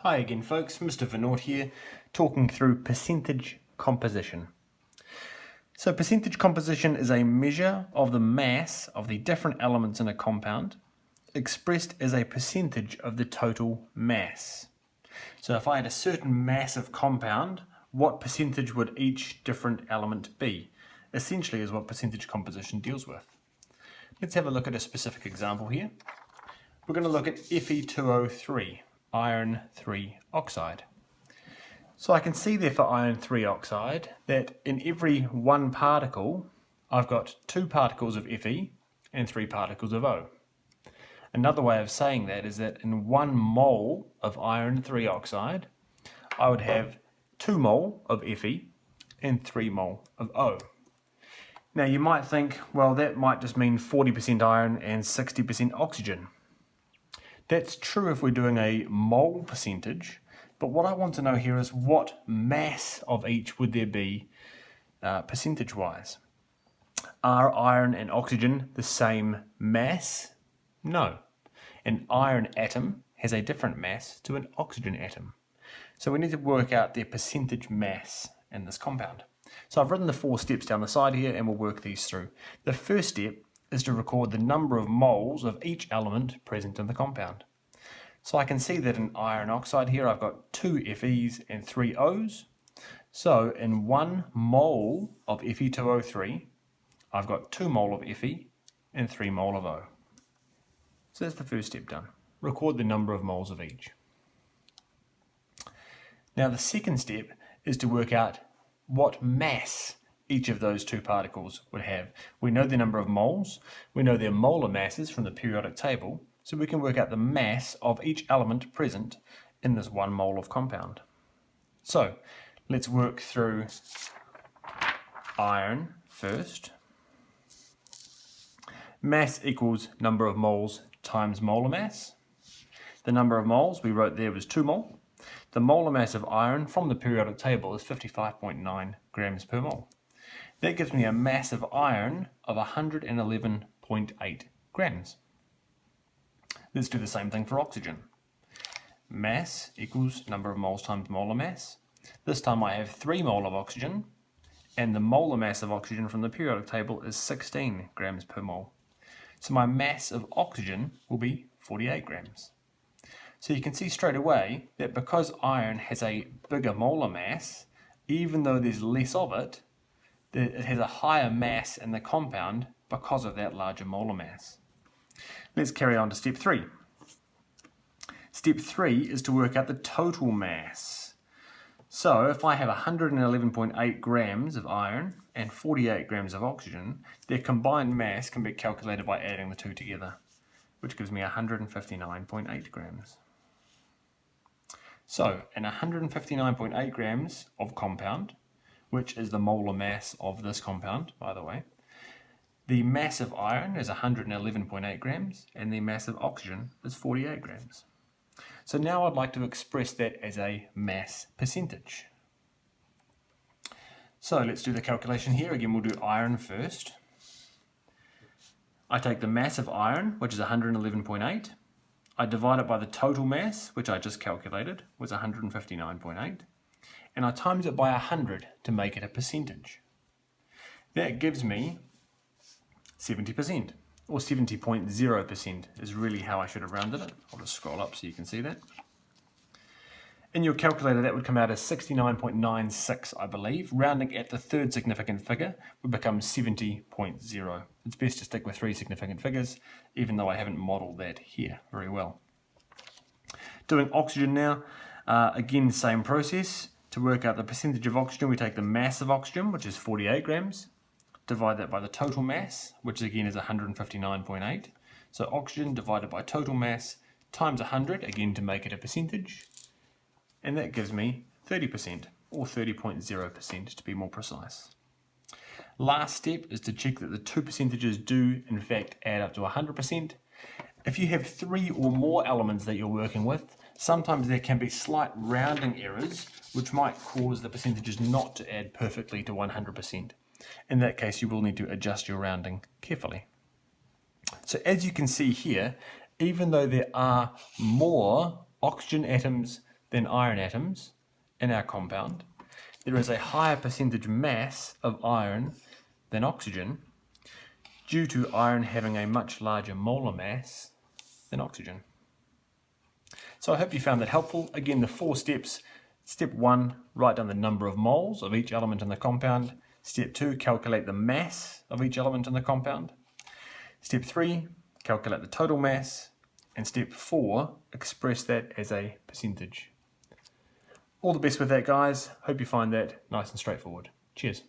Hi again folks, Mr. Vanaut here, talking through percentage composition. So percentage composition is a measure of the mass of the different elements in a compound, expressed as a percentage of the total mass. So if I had a certain mass of compound, what percentage would each different element be? Essentially is what percentage composition deals with. Let's have a look at a specific example here. We're going to look at Fe2O3. Iron 3 oxide. So I can see there for iron 3 oxide that in every one particle I've got 2 particles of Fe and 3 particles of O. Another way of saying that is that in 1 mole of iron 3 oxide I would have 2 mole of Fe and 3 mole of O. Now you might think, well, that might just mean 40% iron and 60% oxygen. That's true if we're doing a mole percentage, but what I want to know here is what mass of each would there be percentage-wise. Are iron and oxygen the same mass? No. An iron atom has a different mass to an oxygen atom. So we need to work out their percentage mass in this compound. So I've written the 4 steps down the side here and we'll work these through. The first step is to record the number of moles of each element present in the compound. So I can see that in iron oxide here I've got 2 Fe's and 3 O's. So in 1 mole of Fe2O3 I've got 2 mole of Fe and 3 mole of O. So that's the first step done. Record the number of moles of each. Now the second step is to work out what mass each of those 2 particles would have. We know the number of moles, we know their molar masses from the periodic table, so we can work out the mass of each element present in this 1 mole of compound. So let's work through iron first. Mass equals number of moles times molar mass. The number of moles we wrote there was 2 mole. The molar mass of iron from the periodic table is 55.9 grams per mole. That gives me a mass of iron of 111.8 grams. Let's do the same thing for oxygen. Mass equals number of moles times molar mass. This time I have 3 mole of oxygen, and the molar mass of oxygen from the periodic table is 16 grams per mole. So my mass of oxygen will be 48 grams. So you can see straight away that because iron has a bigger molar mass, even though there's less of it, it has a higher mass in the compound because of that larger molar mass. Let's carry on to step 3. Step 3 is to work out the total mass. So if I have 111.8 grams of iron and 48 grams of oxygen, their combined mass can be calculated by adding the 2 together, which gives me 159.8 grams. So in 159.8 grams of compound, which is the molar mass of this compound, by the way, the mass of iron is 111.8 grams and the mass of oxygen is 48 grams. So now I'd like to express that as a mass percentage. So let's do the calculation here. Again, we'll do iron first. I take the mass of iron, which is 111.8. I divide it by the total mass, which I just calculated, was 159.8. And I times it by 100 to make it a percentage. That gives me 70%, or 70.0% is really how I should have rounded it. I'll just scroll up so you can see that. In your calculator that would come out as 69.96, I believe. Rounding at the third significant figure would become 70.0. It's best to stick with 3 significant figures, even though I haven't modelled that here very well. Doing oxygen now, again same process. To work out the percentage of oxygen, we take the mass of oxygen, which is 48 grams, divide that by the total mass, which again is 159.8. So oxygen divided by total mass times 100, again to make it a percentage, and that gives me 30%, or 30.0% to be more precise. Last step is to check that the 2 percentages do in fact add up to 100%. If you have 3 or more elements that you're working with, sometimes there can be slight rounding errors which might cause the percentages not to add perfectly to 100%. In that case, you will need to adjust your rounding carefully. So as you can see here, even though there are more oxygen atoms than iron atoms in our compound, there is a higher percentage mass of iron than oxygen due to iron having a much larger molar mass than oxygen. So I hope you found that helpful. Again, the 4 steps. Step 1, write down the number of moles of each element in the compound. Step 2, calculate the mass of each element in the compound. Step 3, calculate the total mass. And step 4, express that as a percentage. All the best with that, guys. Hope you find that nice and straightforward. Cheers.